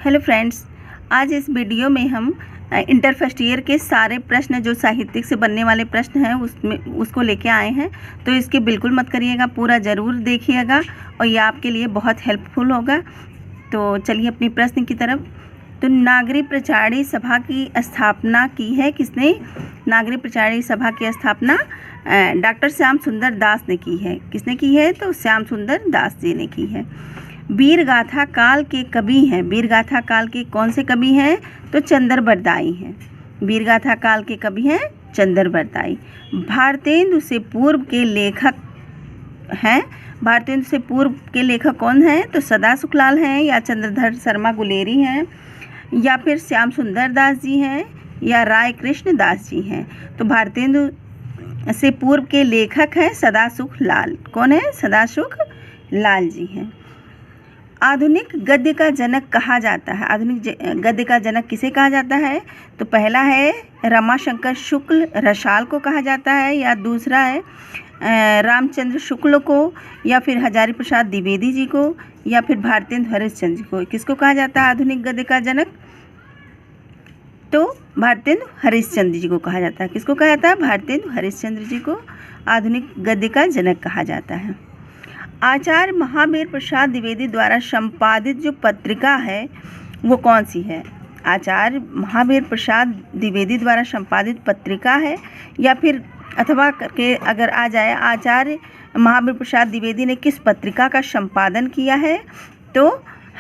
Hello friends, आज इस video में हम इंटर फर्स्ट ईयर के सारे प्रश्न जो साहित्यिक से बनने वाले प्रश्न हैं उसको लेके आए हैं। तो इसके बिल्कुल मत करिएगा, पूरा ज़रूर देखिएगा और ये आपके लिए बहुत हेल्पफुल होगा। तो चलिए अपनी प्रश्न की तरफ। तो नागरी प्रचारी सभा की स्थापना की है किसने? नागरी प्रचारी सभा की स्थापना डॉक्टर श्याम सुंदर दास ने की है। किसने की है? तो श्याम सुंदर दास जी ने की है। वीर गाथा काल के कवि हैं। वीर गाथा काल के कौन से कवि हैं? तो चंद्र बरदाई हैं। वीर गाथा काल के कवि हैं चंद्र बरदाई। भारतेंदु से पूर्व के लेखक हैं। भारतेंदु से पूर्व के लेखक कौन हैं? तो सदा सुखलाल हैं, या चंद्रधर शर्मा गुलेरी हैं, या फिर श्याम सुंदर दास जी हैं, या राय कृष्ण दास जी हैं। तो भारतेंदु से पूर्व के लेखक हैं सदासुख लाल। कौन है? सदासुख लाल जी हैं। आधुनिक गद्य का जनक कहा जाता है। आधुनिक गद्य का जनक किसे कहा जाता है? तो पहला है रमाशंकर शुक्ल रसाल को कहा जाता है, या दूसरा है रामचंद्र शुक्ल को, या फिर हजारी प्रसाद द्विवेदी जी को, या फिर भारतेंदु हरिश्चंद्र जी को। किसको कहा जाता है आधुनिक गद्य का जनक? तो भारतेंदु हरिश्चंद्र जी को कहा जाता है। किसको कहा जाता है? भारतेंदु हरिश्चंद्र जी को आधुनिक गद्य का जनक कहा जाता है। आचार्य महावीर प्रसाद द्विवेदी द्वारा संपादित जो पत्रिका है वो कौन सी है? आचार्य महावीर प्रसाद द्विवेदी द्वारा संपादित पत्रिका है, या फिर अथवा करके अगर आ जाए आचार्य महावीर प्रसाद द्विवेदी ने किस पत्रिका का संपादन किया है? तो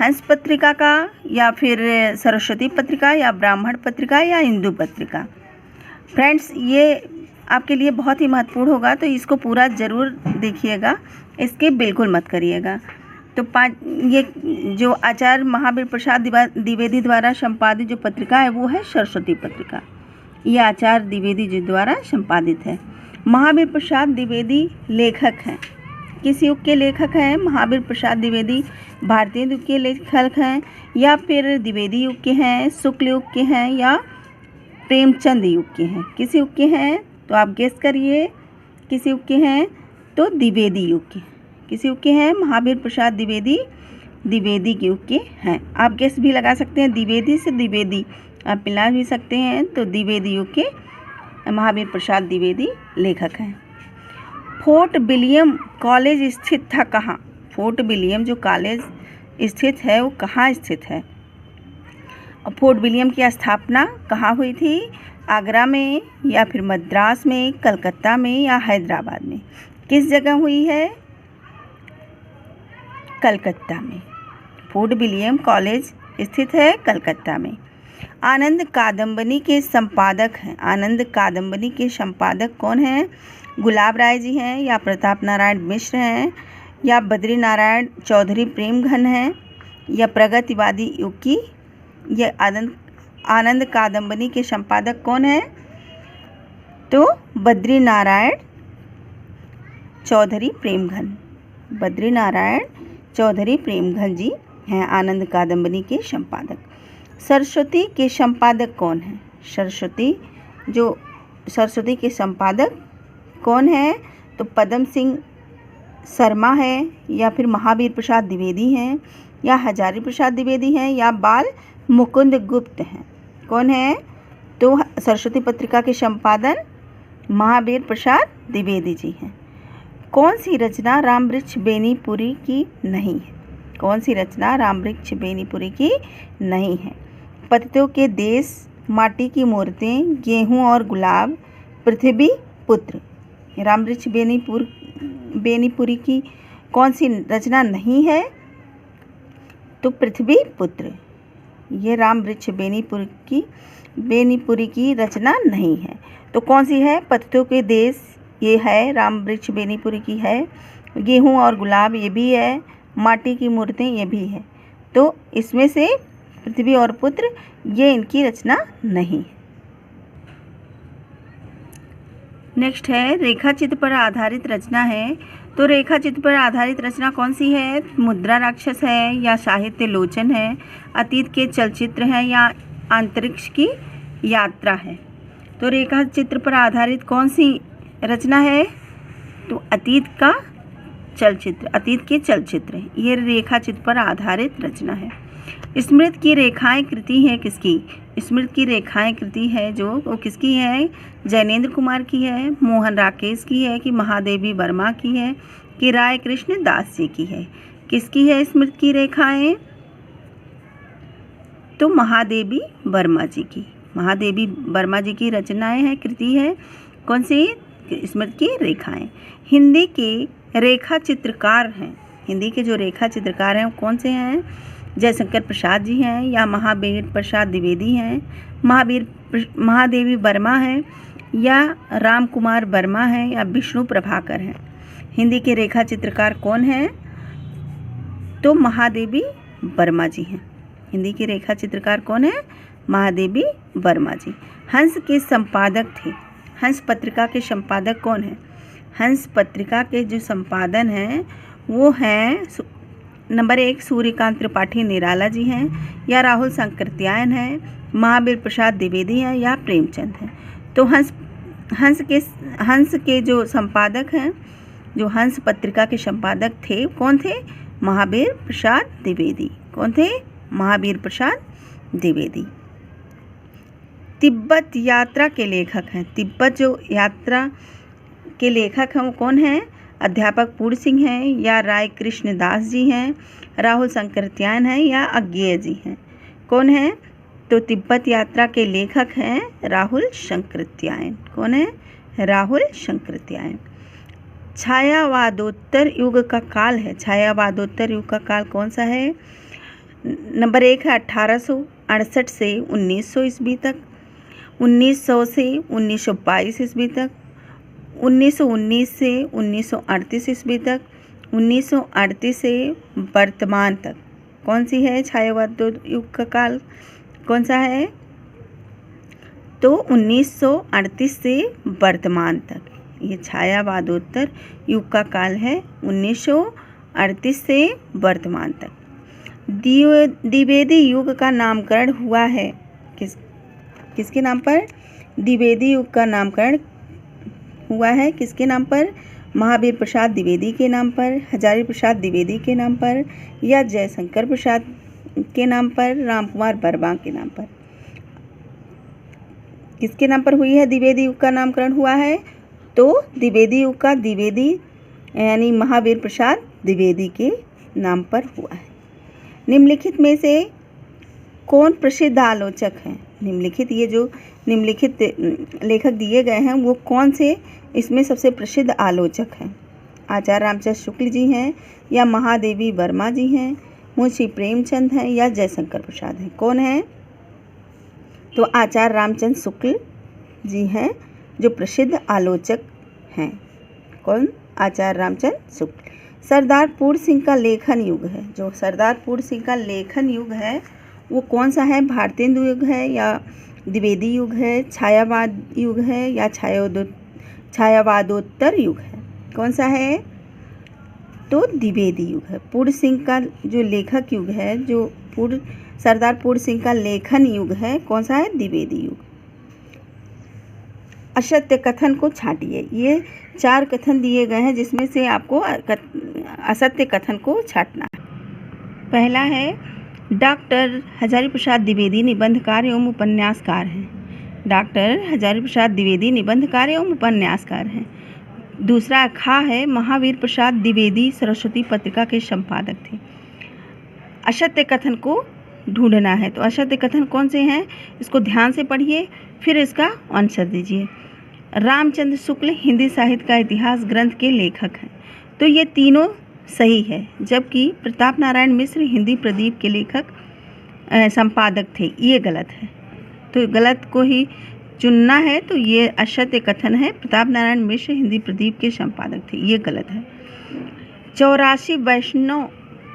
हंस पत्रिका का, या फिर सरस्वती पत्रिका, या ब्राह्मण पत्रिका, या हिंदू पत्रिका। फ्रेंड्स, ये आपके लिए बहुत ही महत्वपूर्ण होगा, तो इसको पूरा ज़रूर देखिएगा, इसके बिल्कुल मत करिएगा। तो ये जो आचार्य महावीर प्रसाद द्विवेदी द्वारा संपादित जो पत्रिका है वो है सरस्वती पत्रिका। ये आचार्य द्विवेदी जी द्वारा संपादित है। महावीर प्रसाद द्विवेदी लेखक हैं। किस युग के लेखक हैं? महावीर प्रसाद द्विवेदी भारतीय युग के लेखक हैं, या फिर द्विवेदी युग के हैं, शुक्ल युग के हैं, या प्रेमचंद युग के हैं? किस युग के हैं? तो आप गेस करिए किस युग के हैं? तो द्विवेदी युग के। किस युग के हैं? महावीर प्रसाद द्विवेदी द्विवेदी युग के हैं। आप गेस भी लगा सकते हैं, द्विवेदी से द्विवेदी आप मिला भी सकते हैं। तो द्विवेदी युग के महावीर प्रसाद द्विवेदी लेखक हैं। फोर्ट विलियम कॉलेज स्थित था कहाँ? फोर्ट विलियम जो कॉलेज स्थित है वो कहाँ स्थित है? और फोर्ट विलियम की स्थापना कहाँ हुई थी? आगरा में, या फिर मद्रास में, कलकत्ता में, या हैदराबाद में? किस जगह हुई है? कलकत्ता में। फोर्ट विलियम कॉलेज स्थित है कलकत्ता में। आनंद कादंबनी के संपादक हैं। आनंद कादंबनी के संपादक कौन हैं? गुलाब राय जी हैं, या प्रताप नारायण मिश्र हैं, या बद्री नारायण चौधरी प्रेमघन हैं, या प्रगतिवादी युग की? ये आनंद कादंबनी के संपादक कौन है? तो बद्री नारायण चौधरी प्रेमघन। बद्री नारायण चौधरी प्रेमघन जी हैं आनंद कादंबनी के संपादक। सरस्वती के संपादक कौन है? सरस्वती के संपादक कौन है? तो पद्म सिंह शर्मा है, या फिर महावीर प्रसाद द्विवेदी हैं, या हजारी प्रसाद द्विवेदी हैं, या बाल मुकुंद गुप्त हैं। कौन है? तो सरस्वती पत्रिका के संपादन महावीर प्रसाद द्विवेदी जी हैं। कौन सी रचना रामवृक्ष बेनीपुरी की नहीं है? कौन सी रचना रामवृक्ष बेनीपुरी की नहीं है? पतितों के देश, माटी की मूर्तें, गेहूं और गुलाब, पृथ्वी पुत्र। रामवृक्ष बेनीपुरी की कौन सी रचना नहीं है? तो पृथ्वी पुत्र। ये रामवृक्ष बेनीपुरी की रचना नहीं है। तो कौन सी है? पतितों के देश ये है, रामवृक्ष बेनीपुरी की है। गेहूं और गुलाब ये भी है, माटी की मूर्तें ये भी है। तो इसमें से पृथ्वी और पुत्र ये इनकी रचना नहीं है। नेक्स्ट है रेखा चित्र पर आधारित रचना है। तो रेखा चित्र पर आधारित रचना कौन सी है? मुद्रा राक्षस है, या साहित्य लोचन है, अतीत के चलचित्र हैं, या अंतरिक्ष की यात्रा है? तो रेखा चित्र पर आधारित कौन सी रचना है? तो अतीत का चलचित्र, अतीत के चलचित्र। ये रेखा चित्र पर आधारित रचना है। स्मृत की रेखाएं कृति है किसकी? स्मृत की रेखाएं कृति है जो वो किसकी है? जैनेन्द्र कुमार की है, मोहन राकेश की है, कि महादेवी वर्मा की है, कि राय कृष्ण दास जी की है? किसकी है स्मृत की रेखाएं? तो महादेवी वर्मा जी की। महादेवी वर्मा जी की रचनाएं हैं, कृति है। कौन सी? स्मृत की रेखाएं। हिंदी के रेखा चित्रकार हैं, हिंदी के जो रेखा चित्रकार हैं वो कौन से हैं? जयशंकर प्रसाद जी हैं, या महावीर प्रसाद द्विवेदी हैं, महादेवी वर्मा हैं, या राम कुमार वर्मा हैं, या विष्णु प्रभाकर हैं? हिंदी के रेखा चित्रकार कौन हैं? तो महादेवी वर्मा जी हैं। हिंदी के रेखा चित्रकार कौन है? महादेवी वर्मा जी। हंस के संपादक थे। हंस पत्रिका के संपादक कौन है? हंस पत्रिका के जो संपादन हैं वो हैं नंबर 1 सूर्यकांत त्रिपाठी निराला जी हैं, या राहुल शंकरत्यायन हैं, महावीर प्रसाद द्विवेदी हैं, या प्रेमचंद हैं? तो हंस के जो संपादक हैं, जो हंस पत्रिका के संपादक थे, कौन थे? महावीर प्रसाद द्विवेदी। कौन थे? महावीर प्रसाद द्विवेदी। तिब्बत यात्रा के लेखक हैं। तिब्बत जो यात्रा के लेखक हैं वो कौन हैं? अध्यापक पूर्ण सिंह हैं, या राय कृष्ण दास जी हैं, राहुल शंकरत्यायन हैं, या अज्ञेय जी हैं? कौन है? तो तिब्बत यात्रा के लेखक हैं राहुल शंकरत्यायन। कौन है? राहुल शंकरत्यायन। छायावादोत्तर युग का काल है। छायावादोत्तर युग का काल कौन सा है? नंबर 1 है 1868 से 1900 ईस्वी तक, 1900 से 1922 ईस्वी तक, 1919 से 1938 ईस्वी तक, 1938 से वर्तमान तक। कौन सी है छायावाद युग का काल? कौन सा है? तो 1938 से वर्तमान तक ये छायावादोत्तर युग का काल है, 1938 से वर्तमान तक। द्विवेदी युग का नामकरण हुआ है किसके नाम पर? द्विवेदी युग का नामकरण हुआ है किसके नाम पर? महावीर प्रसाद द्विवेदी के नाम पर, हजारी प्रसाद द्विवेदी के नाम पर, या जयशंकर प्रसाद के नाम पर, राम कुमार वर्मा के नाम पर? किसके नाम पर हुई है द्विवेदी युग का नामकरण हुआ है? तो द्विवेदी युग का द्विवेदी यानी महावीर प्रसाद द्विवेदी के नाम पर हुआ है। निम्नलिखित में से कौन प्रसिद्ध आलोचक हैं? निम्नलिखित ये जो निम्नलिखित लेखक दिए गए हैं वो कौन से इसमें सबसे प्रसिद्ध आलोचक हैं? आचार्य रामचंद्र शुक्ल जी हैं, या महादेवी वर्मा जी हैं, मुंशी प्रेमचंद हैं, या जयशंकर प्रसाद हैं? कौन है? तो आचार्य रामचंद्र शुक्ल जी हैं जो प्रसिद्ध आलोचक हैं। कौन? आचार्य रामचंद्र शुक्ल। सरदार पूर्ण सिंह का लेखन युग है। जो सरदार पूर्ण सिंह का लेखन युग है वो कौन सा है? भारतेंदु युग है, या द्विवेदी युग है, छायावाद युग है, या छायावादोत्तर युग है? कौन सा है? तो द्विवेदी युग है। पूर्ण सिंह का जो लेखक युग है, जो सरदार पूर्ण सिंह का लेखन युग है, कौन सा है? द्विवेदी युग। असत्य कथन को छांटिए। ये 4 कथन दिए गए हैं जिसमें से आपको असत्य कथन को छांटना है। पहला है डॉक्टर हजारी प्रसाद द्विवेदी निबंधकार एवं उपन्यासकार हैं। डॉक्टर हजारी प्रसाद द्विवेदी निबंधकार एवं उपन्यासकार हैं। दूसरा खा है महावीर प्रसाद द्विवेदी सरस्वती पत्रिका के संपादक थे। असत्य कथन को ढूंढना है, तो असत्य कथन कौन से हैं इसको ध्यान से पढ़िए, फिर इसका आंसर दीजिए। रामचंद्र शुक्ल हिंदी साहित्य का इतिहास ग्रंथ के लेखक हैं, तो ये तीनों सही है, जबकि प्रताप नारायण मिश्र हिंदी प्रदीप के लेखक संपादक थे, ये गलत है। तो गलत को ही चुनना है, तो ये असत्य कथन है, प्रताप नारायण मिश्र हिंदी प्रदीप के संपादक थे, ये गलत है। 84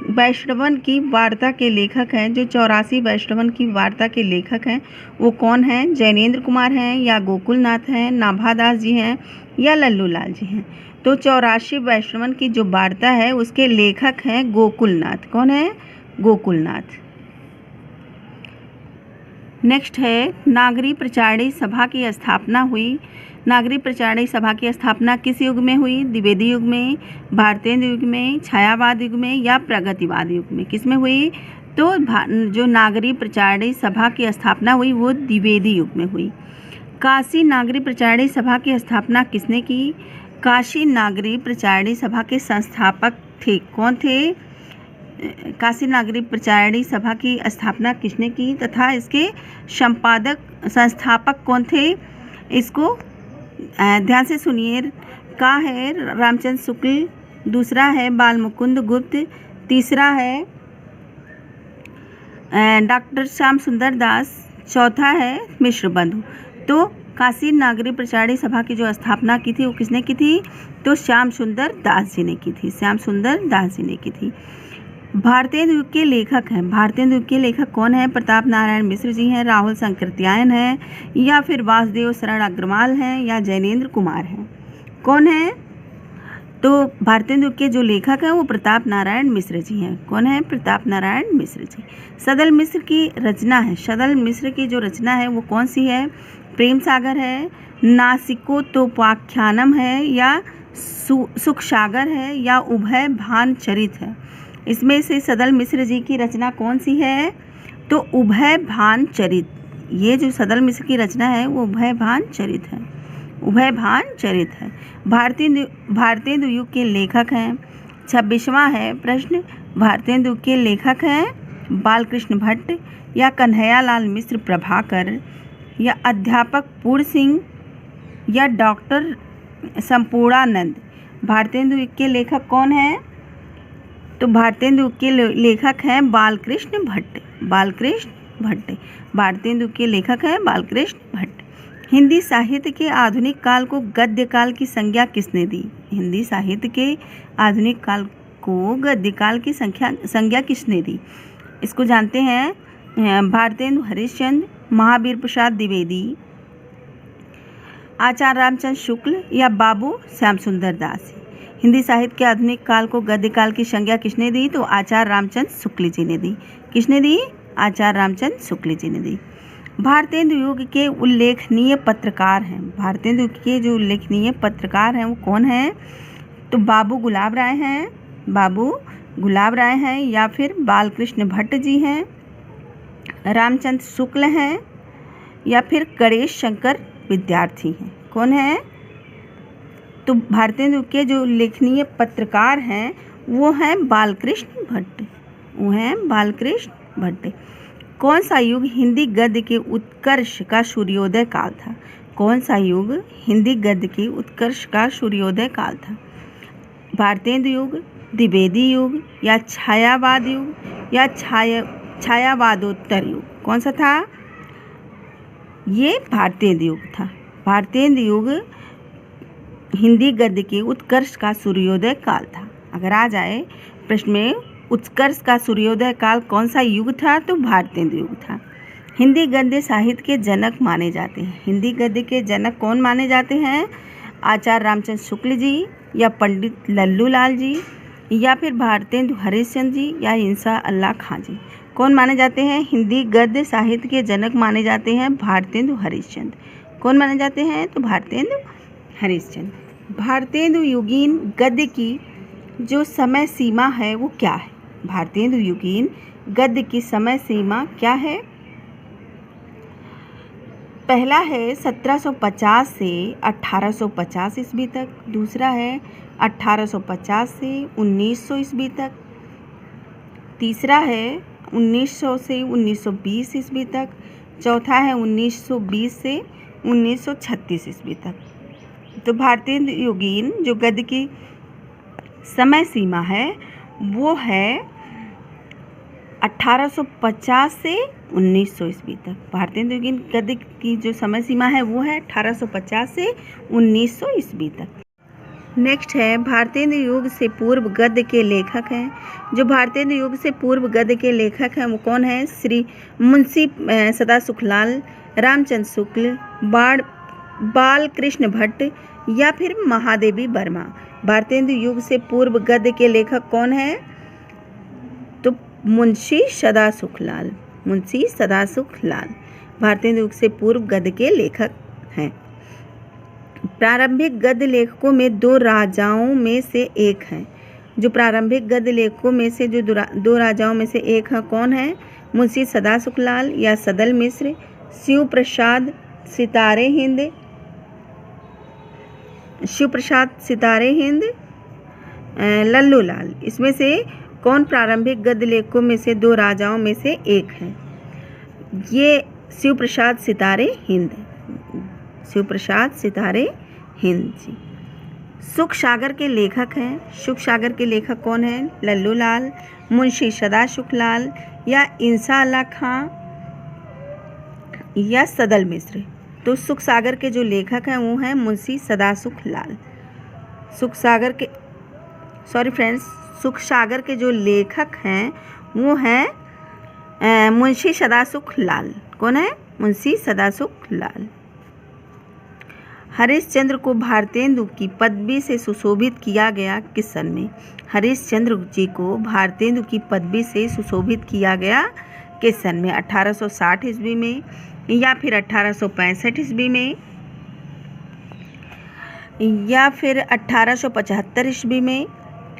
वैष्णवन की वार्ता के लेखक हैं। जो 84 वैष्णवन की वार्ता के लेखक हैं वो कौन हैं? जैनेन्द्र कुमार हैं, या गोकुलनाथ हैं, नाभादास जी हैं, या लल्लू लाल जी हैं? तो 84 वैष्णवन की जो वार्ता है उसके लेखक हैं गोकुलनाथ। कौन है? गोकुलनाथ। नेक्स्ट है नागरी प्रचारणी सभा की स्थापना हुई नागरी प्रचारणी सभा की स्थापना किस युग में हुई? द्विवेदी युग में, भारतेंदु युग में, छायावाद युग में या प्रगतिवाद युग में? किस में हुई? तो जो नागरी प्रचारणी सभा की स्थापना हुई वो द्विवेदी युग में हुई। काशी नागरी प्रचारणी सभा की स्थापना किसने की? काशी नागरी प्रचारणी सभा के संस्थापक थे। कौन थे? काशी नागरी प्रचारणी सभा की स्थापना किसने की तथा इसके संस्थापक कौन थे? इसको ध्यान से सुनिए। का है रामचंद्र शुक्ल, दूसरा है बालमुकुंद गुप्त, तीसरा है डॉक्टर श्याम सुंदर दास, चौथा है मिश्र बंधु। तो काशी नागरी प्रचारणी सभा की जो स्थापना की थी वो किसने की थी? तो श्याम सुंदर दास जी ने की थी। श्याम सुंदर दास जी ने की थी। भारतेंदु युग के लेखक हैं। भारतेंदु युग के लेखक कौन है? प्रताप नारायण मिश्र जी हैं, राहुल शंकरत्यायन है, या फिर वासुदेव शरण अग्रवाल हैं, या जैनेन्द्र कुमार हैं? कौन है? तो भारतेंदु युग के जो लेखक हैं वो प्रताप नारायण मिश्र जी हैं। कौन है? प्रताप नारायण मिश्र जी। सदल मिश्र की रचना है। सदल मिश्र की जो रचना है वो कौन सी है? प्रेम सागर है, नासिकोतोपाख्यानम है, या सुख सागर है, या उभय भान चरित है? इसमें से सदल मिश्र जी की रचना कौन सी है? तो उभय भान चरित। ये जो सदल मिश्र की रचना है वो उभय भान चरित है। उभय भान चरित है। भारतेंदु युग के लेखक हैं। 26वां है प्रश्न, भारतेंदु युग के लेखक हैं बालकृष्ण भट्ट, या कन्हैयालाल मिश्र प्रभाकर, या अध्यापक पूर्ण सिंह, या डॉक्टर संपूर्णानंद? भारतेंदु युग के लेखक कौन हैं? तो भारतेंदु के लेखक हैं बालकृष्ण भट्ट। बालकृष्ण भट्ट भारतेंदु के लेखक हैं बालकृष्ण भट्ट। हिंदी साहित्य के आधुनिक काल को गद्य काल की संज्ञा किसने दी? हिंदी साहित्य के आधुनिक काल को गद्य काल की संज्ञा किसने दी? इसको जानते हैं भारतेंदु हरिश्चंद्र, महावीर प्रसाद द्विवेदी, आचार्य रामचंद्र शुक्ल, या बाबू श्याम सुंदर दास। हिंदी साहित्य के आधुनिक काल को गद्य काल की संज्ञा किसने दी? तो आचार्य रामचंद्र शुक्ल जी ने दी। किसने दी? आचार्य रामचंद्र शुक्ल जी ने दी। भारतेंदु युग के उल्लेखनीय पत्रकार हैं। भारतेंदु युग के जो उल्लेखनीय पत्रकार हैं वो कौन हैं? तो बाबू गुलाब राय हैं, बाबू गुलाब राय हैं, या फिर बालकृष्ण भट्ट जी हैं, रामचंद्र शुक्ल हैं, या फिर गणेश शंकर विद्यार्थी हैं? कौन है? तो भारतेंदु के जो उल्लेखनीय पत्रकार हैं वो हैं बालकृष्ण भट्ट। वो हैं बालकृष्ण भट्ट। कौन सा युग हिंदी गद्य के उत्कर्ष का सूर्योदय काल था? कौन सा युग हिंदी गद्य के उत्कर्ष का सूर्योदय काल था? भारतेंदु युग, द्विवेदी युग, या छायावाद युग, या छायावादोत्तर युग? कौन सा था? ये भारतेंदु युग था। भारतेंदु युग हिंदी गद्य के उत्कर्ष का सूर्योदय काल था। अगर आ जाए प्रश्न में उत्कर्ष का सूर्योदय काल कौन सा युग था? तो भारतेंदु युग था। हिंदी गद्य साहित्य के जनक माने जाते हैं। हिंदी गद्य के जनक कौन माने जाते हैं? आचार्य रामचंद्र शुक्ल जी, या पंडित लल्लू लाल जी, या फिर भारतेंदु हरिश्चंद्र जी, या इंसा अल्लाह खां जी? कौन माने जाते हैं? हिंदी गद्य साहित्य के जनक माने जाते हैं भारतेंदु हरिश्चंद्र। कौन माने जाते हैं? तो भारतेंदु हरिश्चंद्र। भारतेंदु युगीन गद्य की जो समय सीमा है वो क्या है? भारतेंदु युगीन गद्य की समय सीमा क्या है? पहला है 1750 से 1850 ईस्वी तक, दूसरा है 1850 से 1900 ईस्वी तक, तीसरा है 1900 से 1920 ईस्वी तक, चौथा है 1920 से 1936 ईस्वी तक। तो भारतेंदु युगीन जो गद्य की समय सीमा है वो है 1850 से 1900 ईस्वी तक। भारतेंदु युगीन गद्य की जो समय सीमा है वो है 1850 से 1900 ईस्वी तक। नेक्स्ट है भारतेंदु युग से पूर्व गद्य के लेखक हैं। जो भारतेंदु युग से पूर्व गद्य के लेखक हैं वो कौन है? श्री मुंशी सदासुखलाल, रामचंद्र शुक्ल, बालकृष्ण भट्ट, या फिर महादेवी वर्मा। भारतेंदु युग से पूर्व गद्य के लेखक कौन है? तो मुंशी सदासुखलाल। मुंशी सदासुखलाल भारतेंदु युग से पूर्व गद्य के लेखक हैं। प्रारंभिक गद्य लेखकों में दो राजाओं में से एक हैं। जो प्रारंभिक गद्य लेखकों में से जो दो राजाओं में से एक है, कौन है? मुंशी सदासुखलाल या सदल मिश्र, शिव प्रसाद सितारे हिंद, लल्लू लाल। इसमें से कौन प्रारंभिक गद्य लेखकों में से दो राजाओं में से एक है? ये शिव प्रसाद सितारे हिंद जी। सुख सागर के लेखक हैं। सुख सागर के लेखक कौन हैं? लल्लू लाल, मुंशी सदासुखलाल या इंसा अल्लाह खां या सदल मिश्र। तो सुख सागर के जो लेखक हैं वो हैं मुंशी सदासुखलाल। सुख सागर के जो लेखक हैं वो हैं मुंशी सदासुखलाल। कौन है? मुंशी सदासुखलाल। हरिश्चंद्र को भारतेंदु की पदवी से सुशोभित किया गया किस सन में? हरिश्चंद्र जी को भारतेंदु की पदवी से सुशोभित किया गया किस सन में? 1860 ईस्वी में या फिर 1865 ईस्वी में या फिर 1875 ईस्वी में,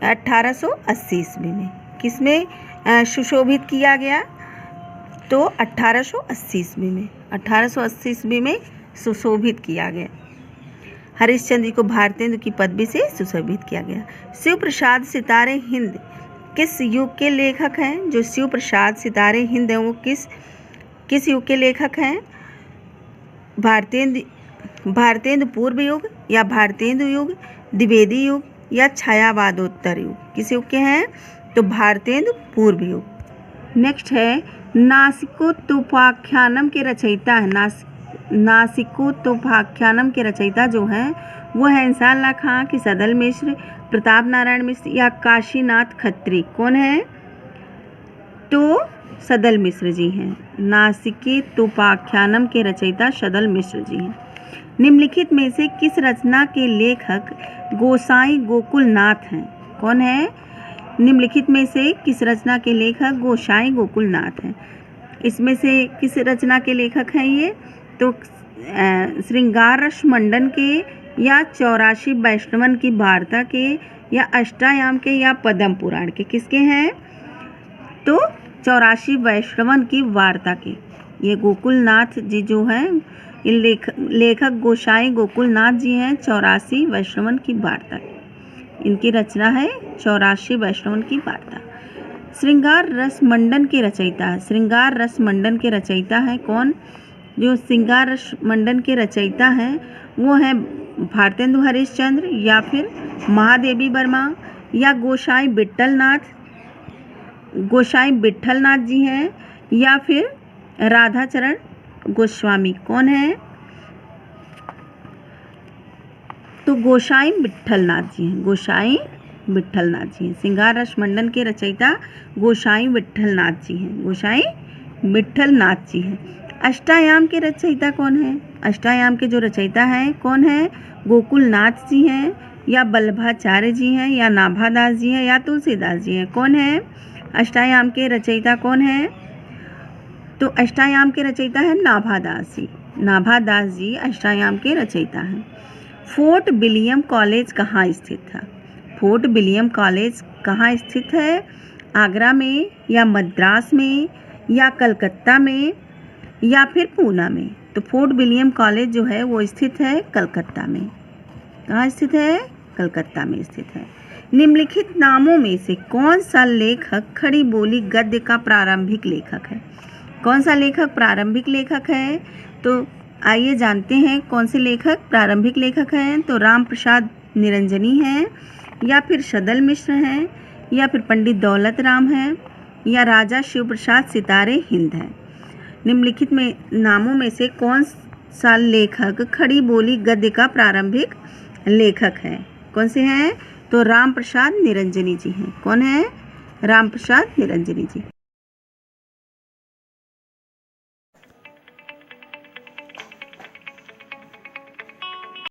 1880 ईस्वी में? किसमें सुशोभित किया गया? तो 1880 ईस्वी में। 1880 ईस्वी में सुशोभित किया गया। हरिश्चंद्र जी को भारतेंदु की पदवी से सुशोभित किया गया। शिव प्रसाद सितारे हिंद किस युग के लेखक हैं? जो शिव प्रसाद सितारे हिंद हैं वो किस युग के लेखक हैं? भारतेंदु पूर्व युग या भारतेंदु युग, द्विवेदी युग या छायावादोत्तर युग? किस युग के हैं? तो भारतेंदु पूर्व युग। नेक्स्ट है नासिकोत्तोपाख्यानम के रचयिता है। नासिकोत्तोपाख्यानम के रचयिता जो हैं वो है इंसा अल्लाह खां की सदल मिश्र, प्रताप नारायण मिश्र या काशीनाथ खत्री। कौन है? तो सदल मिश्र जी हैं। नासिकोत्तोपाख्यानम के रचयिता सदल मिश्र जी हैं। निम्नलिखित में से किस रचना के लेखक गोसाई गोकुलनाथ हैं? कौन है? निम्नलिखित में से किस रचना के लेखक गोसाई गोकुलनाथ हैं? इसमें से किस रचना के लेखक हैं ये? तो श्रृंगार रस मंडन के या 84 वैष्णवन की वार्ता के या अष्टायाम के या पद्म पुराण के? किसके हैं? तो 84 वैष्णवन की वार्ता के। ये गोकुलनाथ जी जो हैं ये लेखक गोसाई गोकुलनाथ जी हैं। 84 वैष्णवन की वार्ता, इनकी रचना है 84 वैष्णवन की वार्ता। श्रृंगार रस मंडन के रचयिता है। श्रृंगार रस मंडन के रचयिता हैं कौन? जो श्रृंगार रस मंडन के रचयिता हैं वो हैं भारतेंदु हरिश्चंद्र या फिर महादेवी वर्मा या गोसाई विट्ठलनाथ जी हैं या फिर राधाचरण गोस्वामी। कौन है? तो गोसाई विट्ठलनाथ जी हैं। गोसाई विट्ठलनाथ जी हैं। श्रृंगार रस मंडन के रचयिता गोसाई विट्ठलनाथ जी हैं। गोसाई विट्ठलनाथ जी हैं। अष्टायाम के रचयिता कौन है? अष्टायाम के जो रचयिता हैं कौन है? गोकुलनाथ जी हैं या वल्लभाचार्य जी हैं या नाभादास जी हैं या तुलसीदास जी हैं? कौन है? अष्टायाम के रचयिता कौन है? तो अष्टायाम के रचयिता है नाभादास जी। नाभादास जी अष्टायाम के रचयिता हैं। फोर्ट विलियम कॉलेज कहाँ स्थित था? फोर्ट विलियम कॉलेज कहाँ स्थित है? आगरा में या मद्रास में या कलकत्ता में या फिर पूना में? तो फोर्ट विलियम कॉलेज जो है वो स्थित है कलकत्ता में। कहाँ स्थित है? कलकत्ता में स्थित है। निम्नलिखित नामों में से कौन सा लेखक खड़ी बोली गद्य का प्रारंभिक लेखक है? कौन सा लेखक प्रारंभिक लेखक है? तो आइए जानते हैं कौन से लेखक प्रारंभिक लेखक हैं। तो राम प्रसाद निरंजनी हैं या फिर सदल मिश्र हैं या फिर पंडित दौलत राम हैं या राजा शिव प्रसाद सितारे हिंद हैं। निम्नलिखित में नामों में से कौन सा लेखक खड़ी बोली गद्य का प्रारंभिक लेखक है? कौन से हैं? तो राम प्रसाद निरंजनी जी हैं। कौन है? राम प्रसाद निरंजनी जी।